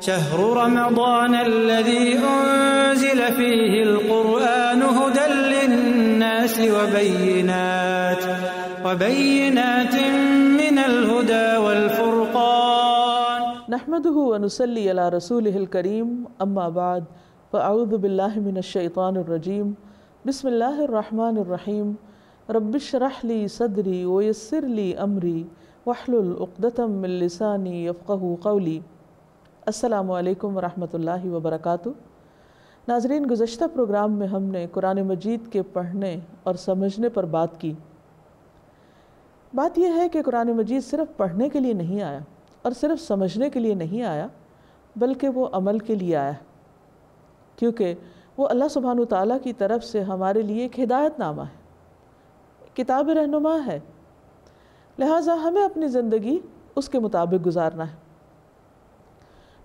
شهر رمضان الذي أنزل فيه القرآن هدى للناس وبينات من الهدى والفرقان نحمده ونصلي على رسوله الكريم أما بعد فأعوذ بالله من الشيطان الرجيم بسم الله الرحمن الرحيم رب اشرح لي صدري ويسر لي أمري واحلل عقدة من لساني يفقهوا قولي۔ السلام علیکم ورحمۃ اللہ وبرکاتہ۔ ناظرین، گزشتہ پروگرام میں ہم نے قرآن مجید کے پڑھنے اور سمجھنے پر بات کی۔ بات یہ ہے کہ قرآن مجید صرف پڑھنے کے لیے نہیں آیا اور صرف سمجھنے کے لیے نہیں آیا، بلکہ وہ عمل کے لیے آیا، کیونکہ وہ اللہ سبحانہ وتعالیٰ کی طرف سے ہمارے لیے ایک ہدایت نامہ ہے، کتاب رہنما ہے، لہٰذا ہمیں اپنی زندگی اس کے مطابق گزارنا ہے۔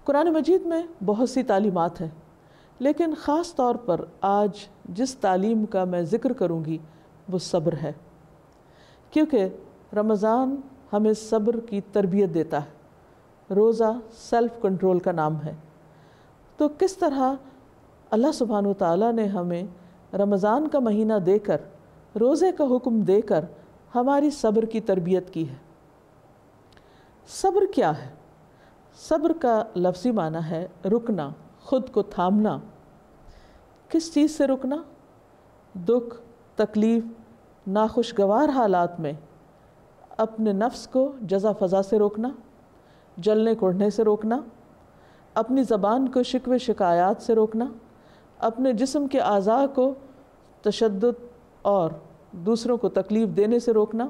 قرآن مجید میں بہت سی تعلیمات ہیں، لیکن خاص طور پر آج جس تعلیم کا میں ذکر کروں گی وہ صبر ہے، کیونکہ رمضان ہمیں صبر کی تربیت دیتا ہے۔ روزہ سیلف کنٹرول کا نام ہے، تو کس طرح اللہ سبحانہ وتعالیٰ نے ہمیں رمضان کا مہینہ دے کر، روزے کا حکم دے کر ہماری صبر کی تربیت کی ہے۔ صبر کیا ہے؟ صبر کا لفظی معنی ہے رکنا، خود کو تھامنا۔ کس چیز سے رکنا؟ دکھ، تکلیف، ناخوشگوار حالات میں اپنے نفس کو جزا فضا سے روکنا، جلنے کوڑھنے سے روکنا، اپنی زبان کو شکوے شکایات سے روکنا، اپنے جسم کے اعضاء کو تشدد اور دوسروں کو تکلیف دینے سے روکنا،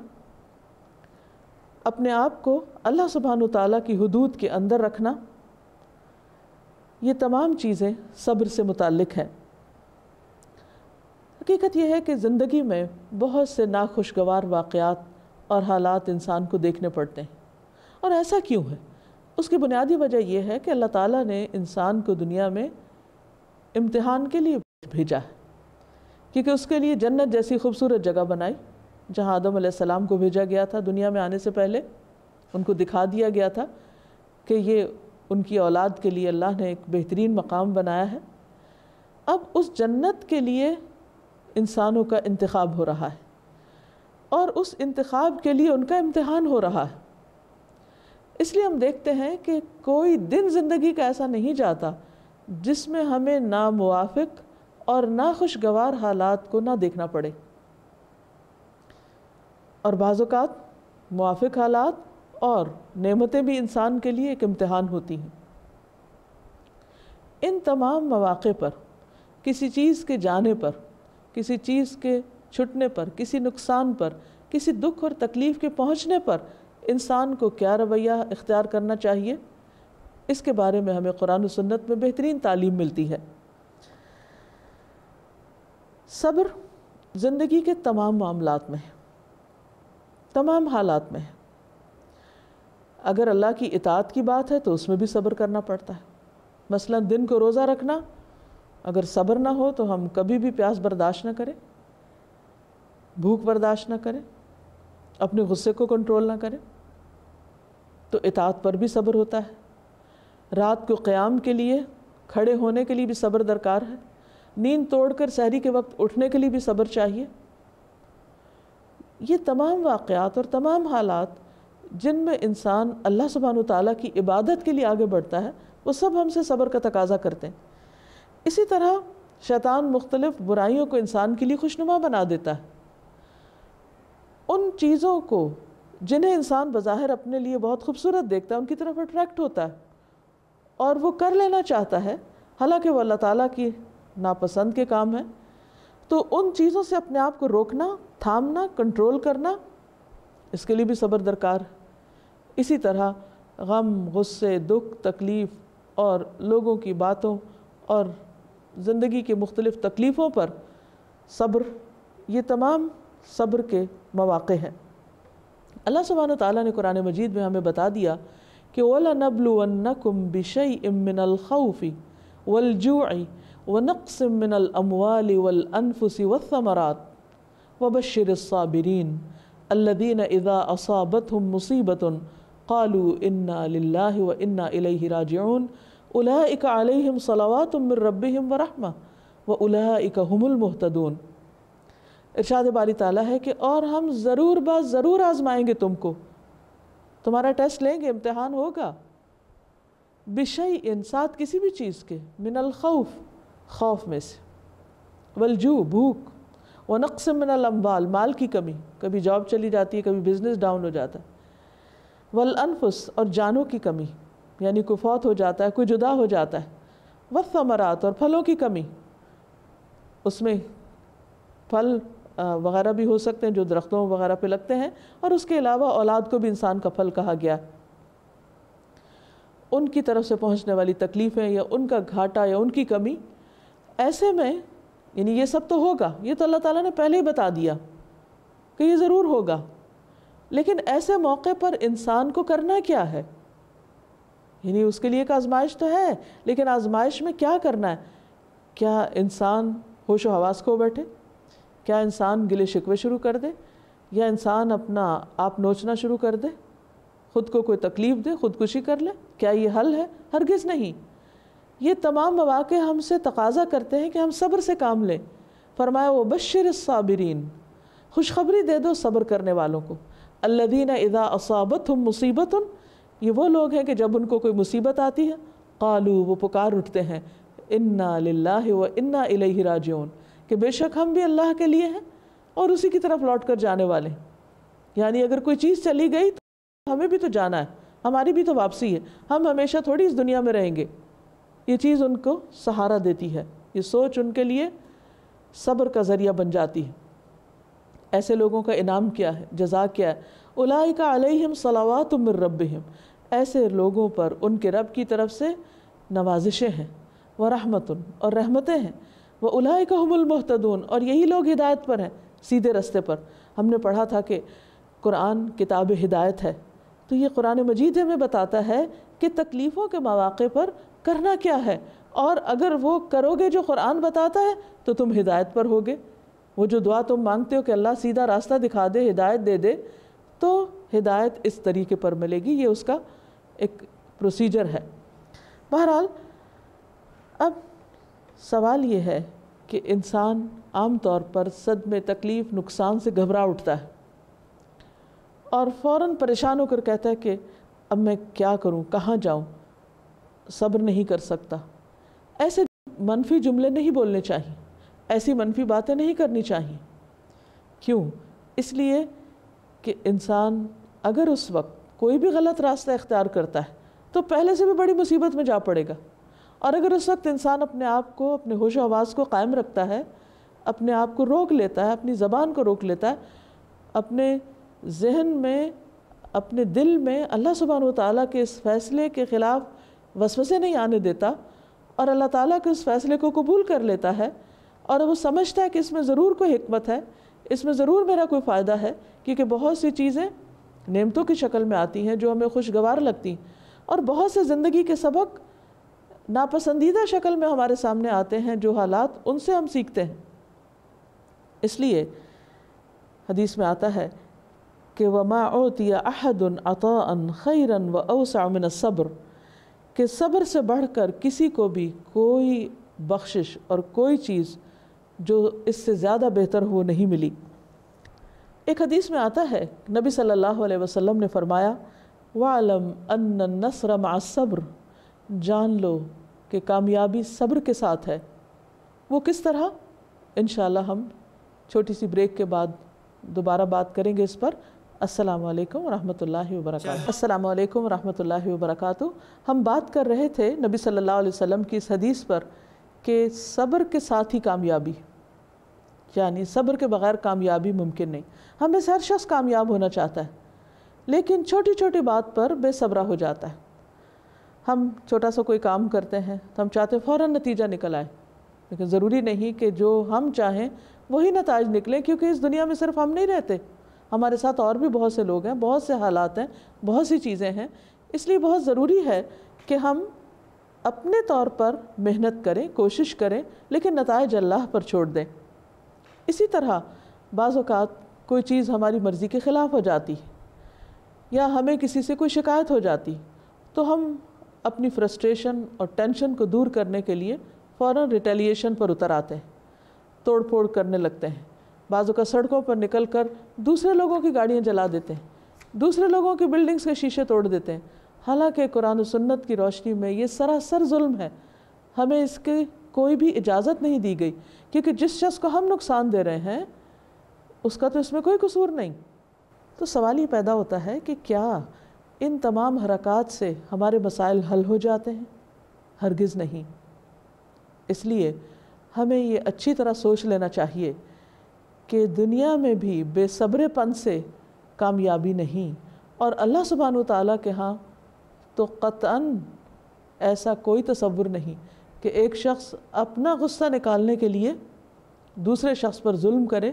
اپنے آپ کو اللہ سبحانہ وتعالیٰ کی حدود کے اندر رکھنا، یہ تمام چیزیں صبر سے متعلق ہیں۔ حقیقت یہ ہے کہ زندگی میں بہت سے ناخوشگوار واقعات اور حالات انسان کو دیکھنے پڑتے ہیں، اور ایسا کیوں ہے؟ اس کی بنیادی وجہ یہ ہے کہ اللہ تعالیٰ نے انسان کو دنیا میں امتحان کے لیے بھیجا ہے، کیونکہ اس کے لیے جنت جیسی خوبصورت جگہ بنائی، جہاں آدم علیہ السلام کو بھیجا گیا تھا۔ دنیا میں آنے سے پہلے ان کو دکھا دیا گیا تھا کہ یہ ان کی اولاد کے لیے اللہ نے ایک بہترین مقام بنایا ہے۔ اب اس جنت کے لیے انسانوں کا انتخاب ہو رہا ہے، اور اس انتخاب کے لیے ان کا امتحان ہو رہا ہے۔ اس لیے ہم دیکھتے ہیں کہ کوئی دن زندگی کا ایسا نہیں جاتا جس میں ہمیں ناموافق اور ناخوشگوار حالات کو نہ دیکھنا پڑے، اور بعض اوقات موافق حالات اور نعمتیں بھی انسان کے لیے ایک امتحان ہوتی ہیں۔ ان تمام مواقع پر، کسی چیز کے جانے پر، کسی چیز کے چھٹنے پر، کسی نقصان پر، کسی دکھ اور تکلیف کے پہنچنے پر انسان کو کیا رویہ اختیار کرنا چاہیے، اس کے بارے میں ہمیں قرآن و سنت میں بہترین تعلیم ملتی ہے۔ صبر زندگی کے تمام معاملات میں ہے، تمام حالات میں ہے۔ اگر اللہ کی اطاعت کی بات ہے تو اس میں بھی صبر کرنا پڑتا ہے۔ مثلا دن کو روزہ رکھنا، اگر صبر نہ ہو تو ہم کبھی بھی پیاس برداشت نہ کریں، بھوک برداشت نہ کریں، اپنے غصے کو کنٹرول نہ کریں، تو اطاعت پر بھی صبر ہوتا ہے۔ رات کو قیام کے لیے، کھڑے ہونے کے لیے بھی صبر درکار ہے۔ نیند توڑ کر سحری کے وقت اٹھنے کے لیے بھی صبر چاہیے۔ یہ تمام واقعات اور تمام حالات جن میں انسان اللہ سبحانہ وتعالیٰ کی عبادت کے لیے آگے بڑھتا ہے، وہ سب ہم سے صبر کا تقاضا کرتے ہیں۔ اسی طرح شیطان مختلف برائیوں کو انسان کے لیے خوشنما بنا دیتا ہے۔ ان چیزوں کو جنہیں انسان بظاہر اپنے لیے بہت خوبصورت دیکھتا ہے، ان کی طرف اٹریکٹ ہوتا ہے اور وہ کر لینا چاہتا ہے، حالانکہ وہ اللہ تعالیٰ کی ناپسند کے کام ہیں۔ تو ان چیزوں سے اپنے آپ کو روکنا، تھامنا، کنٹرول کرنا، اس کے لیے بھی صبر درکار ہے۔ اسی طرح غم، غصے، دکھ، تکلیف اور لوگوں کی باتوں اور زندگی کے مختلف تکلیفوں پر صبر، یہ تمام صبر کے مواقع ہیں۔ اللہ سبحانہ وتعالیٰ نے قرآن مجید میں ہمیں بتا دیا کہ وَلَنَبْلُوَنَّكُمْ بِشَيْءٍ مِّنَ الْخَوْفِ وَالْجُوعِ وَنَقْصٍ مِّنَ الْأَمْوَالِ وَالْأَنفُسِ وَالثَّمَرَاتِ وَبَشِّرِ الصَّابِرِينَ الَّذِينَ إِذَا أَصَابَتْهُمْ مُصِيبَةٌ قَالُوا إِنَّا لِلَّهِ وَإِنَّا إِلَيْهِ رَاجِعُونَ اولئک علیہم صلوات من ربہم ورحمہ واولئک هم المہتدون۔ ارشاد باری تعالیٰ ہے کہ اور ہم ضرور ضرور آزمائیں گے تم کو، تمہارا ٹیسٹ لیں گے، امتحان ہوگا، بشیء ساتھ کسی بھی چیز کے، من الخوف خوف میں سے، والجوع بھوک، ونقص من الاموال مال کی کمی، کبھی جاب چلی جاتی ہے، کبھی بزنس ڈاؤن ہو جاتا ہے، والانفس اور جانوں کی کمی، یعنی کوئی فوت ہو جاتا ہے، کوئی جدا ہو جاتا ہے، والثمرات اور پھلوں کی کمی، اس میں پھل وغیرہ بھی ہو سکتے ہیں جو درختوں وغیرہ پہ لگتے ہیں، اور اس کے علاوہ اولاد کو بھی انسان کا پھل کہا گیا، ان کی طرف سے پہنچنے والی تکلیفیں یا ان کا گھاٹا یا ان کی کمی، ایسے میں یعنی یہ سب تو ہوگا، یہ تو اللہ تعالیٰ نے پہلے ہی بتا دیا کہ یہ ضرور ہوگا، لیکن ایسے موقع پر انسان کو کرنا کیا ہے؟ یعنی اس کے لیے ایک آزمائش تو ہے، لیکن آزمائش میں کیا کرنا ہے؟ کیا انسان ہوش و حواس کھو بیٹھے؟ کیا انسان گلے شکوے شروع کر دے؟ یا انسان اپنا آپ نوچنا شروع کر دے، خود کو کوئی تکلیف دے، خودکشی کر لے؟ کیا یہ حل ہے؟ ہرگز نہیں۔ یہ تمام مواقع ہم سے تقاضا کرتے ہیں کہ ہم صبر سے کام لیں۔ فرمایا وبشر الصابرین، خوشخبری دے دو صبر کرنے والوں کو، الذین اذا اصابتہم مصیبت، یہ وہ لوگ ہیں کہ جب ان کو کوئی مصیبت آتی ہے، قالوا وہ پکار اٹھتے ہیں، انا للہ و انا الیہ راجعون، کہ بے شک ہم بھی اللہ کے لیے ہیں اور اسی کی طرف لوٹ کر جانے والے ہیں۔ یعنی اگر کوئی چیز چلی گئی تو ہمیں بھی تو جانا ہے، ہماری بھی تو واپسی ہے، ہم ہمیشہ تھوڑی اس دنیا میں رہیں گے۔ یہ چیز ان کو سہارا دیتی ہے، یہ سوچ ان کے لیے صبر کا ذریعہ بن جاتی ہے۔ ایسے لوگوں کا انعام کیا ہے، جزا کیا ہے؟ اولئک علیہم صلوات من ربہم، ایسے لوگوں پر ان کے رب کی طرف سے نوازشیں ہیں، ورحمت اور رحمتیں ہیں، واولئک هم المہتدون اور یہی لوگ ہدایت پر ہیں، سیدھے رستے پر۔ ہم نے پڑھا تھا کہ قرآن کتاب ہدایت ہے، تو یہ قرآن مجید ہمیں بتاتا ہے کہ تکلیفوں کے مواقع پر کرنا کیا ہے، اور اگر وہ کرو گے جو قرآن بتاتا ہے تو تم ہدایت پر ہوگے۔ وہ جو دعا تم مانگتے ہو کہ اللہ سیدھا راستہ دکھا دے، ہدایت دے دے، تو ہدایت اس طریقے پر ملے گی، یہ اس کا ایک پروسیجر ہے۔ بہرحال اب سوال یہ ہے کہ انسان عام طور پر صدمے، تکلیف، نقصان سے گھبرا اٹھتا ہے اور فوراً پریشان ہو کر کہتا ہے کہ اب میں کیا کروں، کہاں جاؤں، صبر نہیں کر سکتا۔ ایسے منفی جملے نہیں بولنے چاہیے، ایسی منفی باتیں نہیں کرنی چاہیے۔ کیوں؟ اس لیے کہ انسان اگر اس وقت کوئی بھی غلط راستہ اختیار کرتا ہے تو پہلے سے بھی بڑی مصیبت میں جا پڑے گا، اور اگر اس وقت انسان اپنے آپ کو، اپنے ہوش و حواس کو قائم رکھتا ہے، اپنے آپ کو روک لیتا ہے، اپنی زبان کو روک لیتا ہے، اپنے ذہن میں، اپنے دل میں اللہ سبحانہ و تعالیٰ کے اس فیصلے کے خلاف وسوسے نہیں آنے دیتا، اور اللہ تعالیٰ کے اس فیصلے کو قبول کر لیتا ہے، اور وہ سمجھتا ہے کہ اس میں ضرور کوئی حکمت ہے، اس میں ضرور میرا کوئی فائدہ ہے، کیونکہ بہت سی چیزیں نعمتوں کی شکل میں آتی ہیں جو ہمیں خوشگوار لگتی ہیں، اور بہت سے زندگی کے سبق ناپسندیدہ شکل میں ہمارے سامنے آتے ہیں، جو حالات ان سے ہم سیکھتے ہیں۔ اس لیے حدیث میں آتا ہے کہ وَمَا أُعْطِيَ أَحَدٌ عَطَاءً خَيْرًا وَأَوْسَعَ مِنَ الصَّبْرِ، کہ صبر سے بڑھ کر کسی کو بھی کوئی بخشش اور کوئی چیز جو اس سے زیادہ بہتر ہو نہیں ملی۔ ایک حدیث میں آتا ہے، نبی صلی اللہ علیہ وسلم نے فرمایا وَعْلَمْ أَنَّ النَّصْرَ مَعَ الصَّبْرِ، جان لو کہ کامیابی صبر کے ساتھ ہے۔ وہ کس طرح؟ انشاءاللہ ہم چھوٹی سی بریک کے بعد دوبارہ بات کریں گے اس پر۔ السلام علیکم ورحمۃ اللہ وبرکاتہ۔ السلام علیکم ورحمۃ اللہ وبرکاتہ۔ ہم بات کر رہے تھے نبی صلی اللہ علیہ وسلم کی اس حدیث پر کہ صبر کے ساتھ ہی کامیابی، یعنی صبر کے بغیر کامیابی ممکن نہیں۔ ہمیں سے ہر شخص کامیاب ہونا چاہتا ہے، لیکن چھوٹی چھوٹی بات پر بے صبرا ہو جاتا ہے۔ ہم چھوٹا سا کوئی کام کرتے ہیں تو ہم چاہتے فوراً نتیجہ نکل آئے، لیکن ضروری نہیں کہ جو ہم چاہیں وہی نتائج نکلیں، کیونکہ اس دنیا میں صرف ہم نہیں رہتے، ہمارے ساتھ اور بھی بہت سے لوگ ہیں، بہت سے حالات ہیں، بہت سی چیزیں ہیں۔ اس لیے بہت ضروری ہے کہ ہم اپنے طور پر محنت کریں، کوشش کریں، لیکن نتائج اللہ پر چھوڑ دیں۔ اسی طرح بعض اوقات کوئی چیز ہماری مرضی کے خلاف ہو جاتی یا ہمیں کسی سے کوئی شکایت ہو جاتی، تو ہم اپنی فرسٹریشن اور ٹینشن کو دور کرنے کے لیے فوراً ریٹیلیشن پر اتر آتے ہیں، توڑ پھوڑ کرنے لگتے ہیں، بعضوں کا سڑکوں پر نکل کر دوسرے لوگوں کی گاڑیاں جلا دیتے ہیں، دوسرے لوگوں کی بلڈنگز کے شیشے توڑ دیتے ہیں، حالانکہ قرآن و سنت کی روشنی میں یہ سراسر ظلم ہے، ہمیں اس کی کوئی بھی اجازت نہیں دی گئی، کیونکہ جس شخص کو ہم نقصان دے رہے ہیں اس کا تو اس میں کوئی قصور نہیں۔ تو سوال یہ پیدا ہوتا ہے کہ کیا ان تمام حرکات سے ہمارے مسائل حل ہو جاتے ہیں؟ ہرگز نہیں۔ اس لیے ہمیں یہ اچھی طرح سوچ لینا چاہیے کہ دنیا میں بھی بے صبر پن سے کامیابی نہیں، اور اللہ سبحانہ وتعالیٰ کے ہاں تو قطعاً ایسا کوئی تصور نہیں کہ ایک شخص اپنا غصہ نکالنے کے لیے دوسرے شخص پر ظلم کرے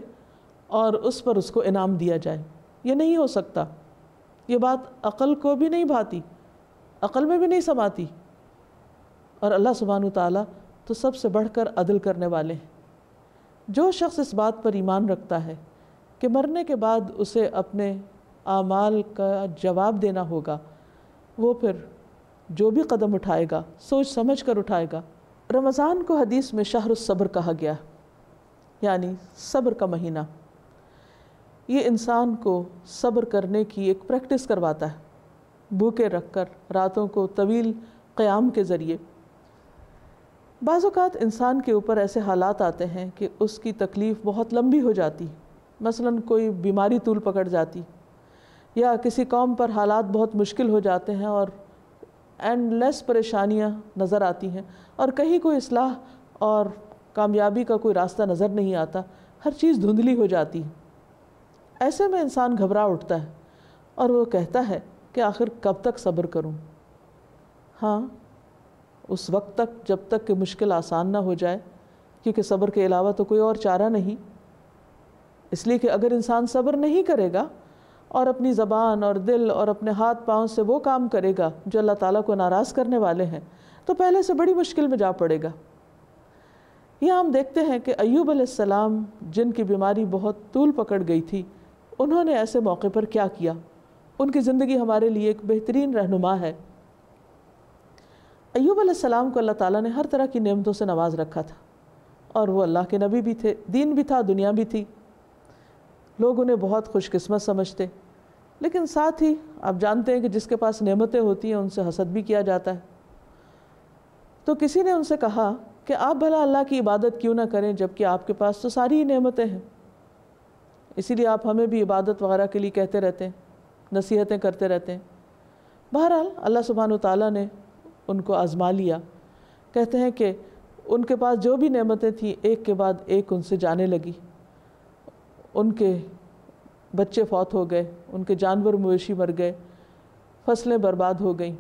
اور اس پر اس کو انعام دیا جائے۔ یہ نہیں ہو سکتا، یہ بات عقل کو بھی نہیں بھاتی، عقل میں بھی نہیں سماتی، اور اللہ سبحانہ وتعالیٰ تو سب سے بڑھ کر عدل کرنے والے ہیں۔ جو شخص اس بات پر ایمان رکھتا ہے کہ مرنے کے بعد اسے اپنے اعمال کا جواب دینا ہوگا، وہ پھر جو بھی قدم اٹھائے گا سوچ سمجھ کر اٹھائے گا۔ رمضان کو حدیث میں شہر الصبر کہا گیا، یعنی صبر کا مہینہ۔ یہ انسان کو صبر کرنے کی ایک پریکٹس کرواتا ہے، بھوکے رکھ کر راتوں کو طویل قیام کے ذریعے۔ بعض اوقات انسان کے اوپر ایسے حالات آتے ہیں کہ اس کی تکلیف بہت لمبی ہو جاتی، مثلاً کوئی بیماری طول پکڑ جاتی، یا کسی قوم پر حالات بہت مشکل ہو جاتے ہیں اور اینڈ لیس پریشانیاں نظر آتی ہیں، اور کہیں کوئی اصلاح اور کامیابی کا کوئی راستہ نظر نہیں آتا، ہر چیز دھندلی ہو جاتی ہے۔ ایسے میں انسان گھبرا اٹھتا ہے اور وہ کہتا ہے کہ آخر کب تک صبر کروں؟ ہاں، اس وقت تک جب تک کہ مشکل آسان نہ ہو جائے، کیونکہ صبر کے علاوہ تو کوئی اور چارہ نہیں۔ اس لیے کہ اگر انسان صبر نہیں کرے گا اور اپنی زبان اور دل اور اپنے ہاتھ پاؤں سے وہ کام کرے گا جو اللہ تعالیٰ کو ناراض کرنے والے ہیں، تو پہلے سے بڑی مشکل میں جا پڑے گا۔ یہاں ہم دیکھتے ہیں کہ ایوب علیہ السلام، جن کی بیماری بہت طول پکڑ گئی تھی، انہوں نے ایسے موقع پر کیا کیا؟ ان کی زندگی ہمارے لیے ایک بہترین رہنما ہے۔ ایوب علیہ السلام کو اللہ تعالیٰ نے ہر طرح کی نعمتوں سے نواز رکھا تھا، اور وہ اللہ کے نبی بھی تھے، دین بھی تھا، دنیا بھی تھی، لوگ انہیں بہت خوش قسمت سمجھتے، لیکن ساتھ ہی آپ جانتے ہیں کہ جس کے پاس نعمتیں ہوتی ہیں ان سے حسد بھی کیا جاتا ہے۔ تو کسی نے ان سے کہا کہ آپ بھلا اللہ کی عبادت کیوں نہ کریں جبکہ آپ کے پاس تو ساری ہی نعمتیں ہیں؟ اسی لیے آپ ہمیں بھی عبادت وغیرہ کے لیے کہتے رہتے ہیں، نصیحتیں کرتے رہتے ہیں۔ بہرحال اللہ سبحانہ وتعالیٰ نے ان کو آزما لیا۔ کہتے ہیں کہ ان کے پاس جو بھی نعمتیں تھیں ایک کے بعد ایک ان سے جانے لگی، ان کے بچے فوت ہو گئے، ان کے جانور مویشی مر گئے، فصلیں برباد ہو گئیں،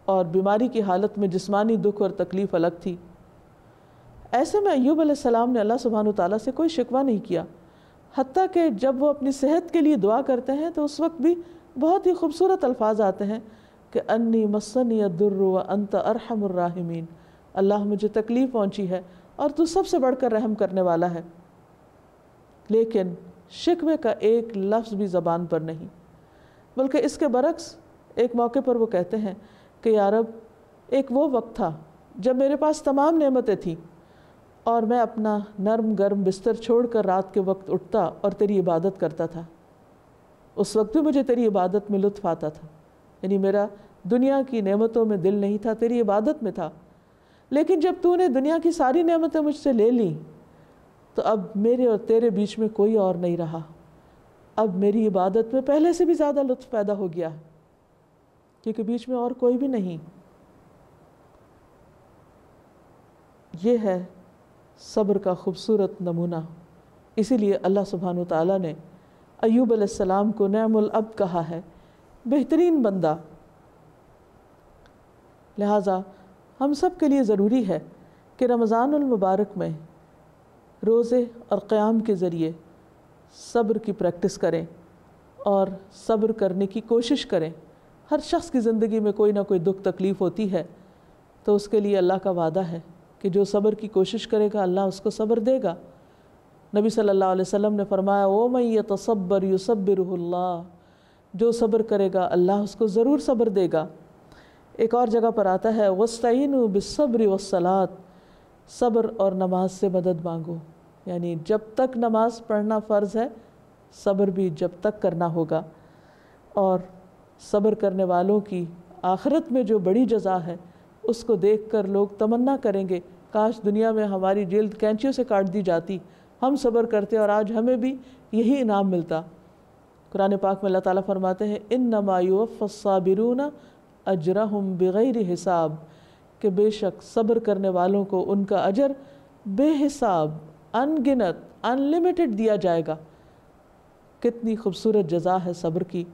اور بیماری کی حالت میں جسمانی دکھ اور تکلیف الگ تھی۔ ایسے میں ایوب علیہ السلام نے اللہ سبحانہ وتعالیٰ سے کوئی شکوہ نہیں کیا، حتیٰ کہ جب وہ اپنی صحت کے لیے دعا کرتے ہیں تو اس وقت بھی بہت ہی خوبصورت الفاظ آتے ہیں کہ انی مسنی الضر وانت ارحم الراحمین، اللہ مجھے تکلیف پہنچی ہے اور تو سب سے بڑھ کر رحم کرنے والا ہے۔ لیکن شکوے کا ایک لفظ بھی زبان پر نہیں، بلکہ اس کے برعکس ایک موقع پر وہ کہتے ہیں کہ یا رب، ایک وہ وقت تھا جب میرے پاس تمام نعمتیں تھیں اور میں اپنا نرم گرم بستر چھوڑ کر رات کے وقت اٹھتا اور تیری عبادت کرتا تھا، اس وقت بھی مجھے تیری عبادت میں لطف آتا تھا، یعنی میرا دنیا کی نعمتوں میں دل نہیں تھا، تیری عبادت میں تھا۔ لیکن جب تو نے دنیا کی ساری نعمتیں مجھ سے لے لیں تو اب میرے اور تیرے بیچ میں کوئی اور نہیں رہا، اب میری عبادت میں پہلے سے بھی زیادہ لطف پیدا ہو گیا ہے، کیونکہ بیچ میں اور کوئی بھی نہیں۔ یہ ہے صبر کا خوبصورت نمونہ۔ اسی لیے اللہ سبحانہ وتعالیٰ نے ایوب علیہ السلام کو نعم العبد کہا ہے، بہترین بندہ۔ لہٰذا ہم سب کے لیے ضروری ہے کہ رمضان المبارک میں روزے اور قیام کے ذریعے صبر کی پریکٹس کریں اور صبر کرنے کی کوشش کریں۔ ہر شخص کی زندگی میں کوئی نہ کوئی دکھ تکلیف ہوتی ہے، تو اس کے لیے اللہ کا وعدہ ہے کہ جو صبر کی کوشش کرے گا اللہ اس کو صبر دے گا۔ نبی صلی اللہ علیہ وسلم نے فرمایا وَمَن يَتَصَبَّرْ يُصَبِّرْهُ اللَّهُ، جو صبر کرے گا اللہ اس کو ضرور صبر دے گا۔ ایک اور جگہ پر آتا ہے وَاسْتَعِينُوا بِالصَّبْرِ وَالصَّلَاةِ، صبر اور نماز سے مدد مانگو، یعنی جب تک نماز پڑھنا فرض ہے صبر بھی جب تک کرنا ہوگا. اور صبر کرنے والوں کی آخرت میں جو بڑی جزا ہے اس کو دیکھ کر لوگ تمنا کریں گے کاش دنیا میں ہماری جلد کینچیوں سے کاٹ دی جاتی، ہم صبر کرتے اور آج ہمیں بھی یہی انعام ملتا. قرآن پاک میں اللہ تعالیٰ فرماتے ہیں انما یوفی الصابرون اجرہم بغیر حساب، کہ بے شک صبر کرنے والوں کو ان کا اجر بے حساب، ان گنت، ان لمیٹڈ دیا جائے گا. کتنی خوبصورت جزا ہے صبر کی.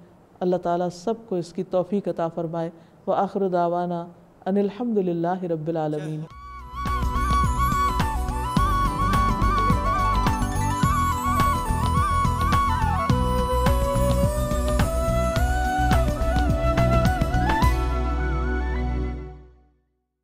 اللہ تعالیٰ سب کو اس کی توفیق عطا فرمائے. وآخر دعوانا ان الحمد للہ رب العالمین.